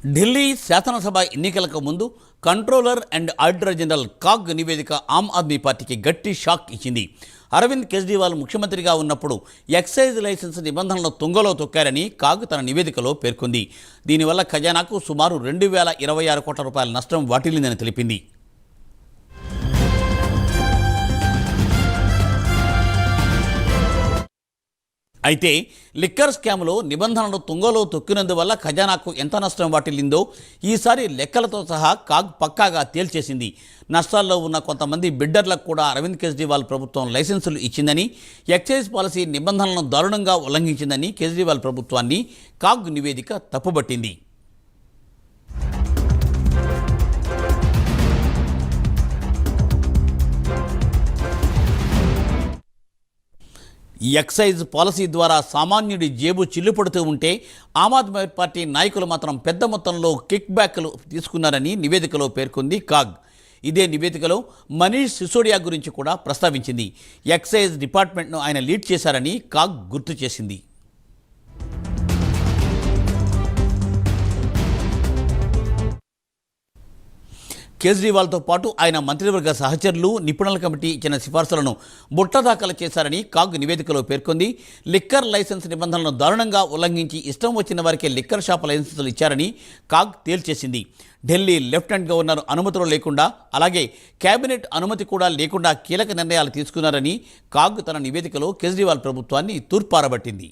ఢిల్లీ శాసనసభ ఎన్నికలకు ముందు controller and auditor general CAG నివేదిక ఆమ్ ఆద్మీ పార్టీకి గట్టి షాక్ ఇచ్చింది. అరవింద్ కేజ్రీవాల్ ముఖ్యమంత్రిగా ఉన్నప్పుడు ఎక్సైజ్ లైసెన్స్ నిబంధనలను తుంగలో తొక్కారని కాగ్ తన నివేదికలో పేర్కొంది. దీనివల్ల ఖజానాకు సుమారు 2026 కోట్ల రూపాయల నష్టం వాటిల్లిందని తెలిపింది. అయితే లిక్కర్ స్కామ్లో నిబంధనలు తుంగలో తొక్కినందువల్ల ఖజానాకు ఎంత నష్టం వాటిల్లిందో ఈసారి లెక్కలతో సహా కాగ్ పక్కాగా తేల్చేసింది. నష్టాల్లో ఉన్న కొంతమంది బిడ్డర్లకు కూడా అరవింద్ కేజ్రీవాల్ ప్రభుత్వం లైసెన్సులు ఇచ్చిందని, ఎక్సైజ్ పాలసీ నిబంధనలను దారుణంగా ఉల్లంఘించిందని కేజ్రీవాల్ ప్రభుత్వాన్ని కాగ్ నివేదిక తప్పుబట్టింది. ఎక్సైజ్ పాలసీ ద్వారా సామాన్యుడి జేబు చిల్లుపడుతూ ఉంటే ఆమ్ ఆద్మీ పార్టీ నాయకులు మాత్రం పెద్ద మొత్తంలో కిక్ బ్యాక్లు తీసుకున్నారని నివేదికలో పేర్కొంది కాగ్. ఇదే నివేదికలో మనీష్ సిసోడియా గురించి కూడా ప్రస్తావించింది. ఎక్సైజ్ డిపార్ట్మెంట్ను ఆయన లీడ్ చేశారని కాగ్ గుర్తు చేసింది. కేజ్రీవాల్తో పాటు ఆయన మంత్రివర్గ సహచరులు, నిపుణుల కమిటీ ఇచ్చిన సిఫార్సులను బుట్టదాఖలు చేశారని కాగ్ నివేదికలో పేర్కొంది. లిక్కర్ లైసెన్స్ నిబంధనలను దారుణంగా ఉల్లంఘించి ఇష్టం వచ్చిన వారికే లిక్కర్ షాప్ లైసెన్సులు ఇచ్చారని కాగ్ తేల్చేసింది. ఢిల్లీ లెఫ్టినెంట్ గవర్నర్ అనుమతులు లేకుండా, అలాగే కేబినెట్ అనుమతి కూడా లేకుండా కీలక నిర్ణయాలు తీసుకున్నారని కాగ్ తన నివేదికలో కేజ్రీవాల్ ప్రభుత్వాన్ని తూర్పారబట్టింది.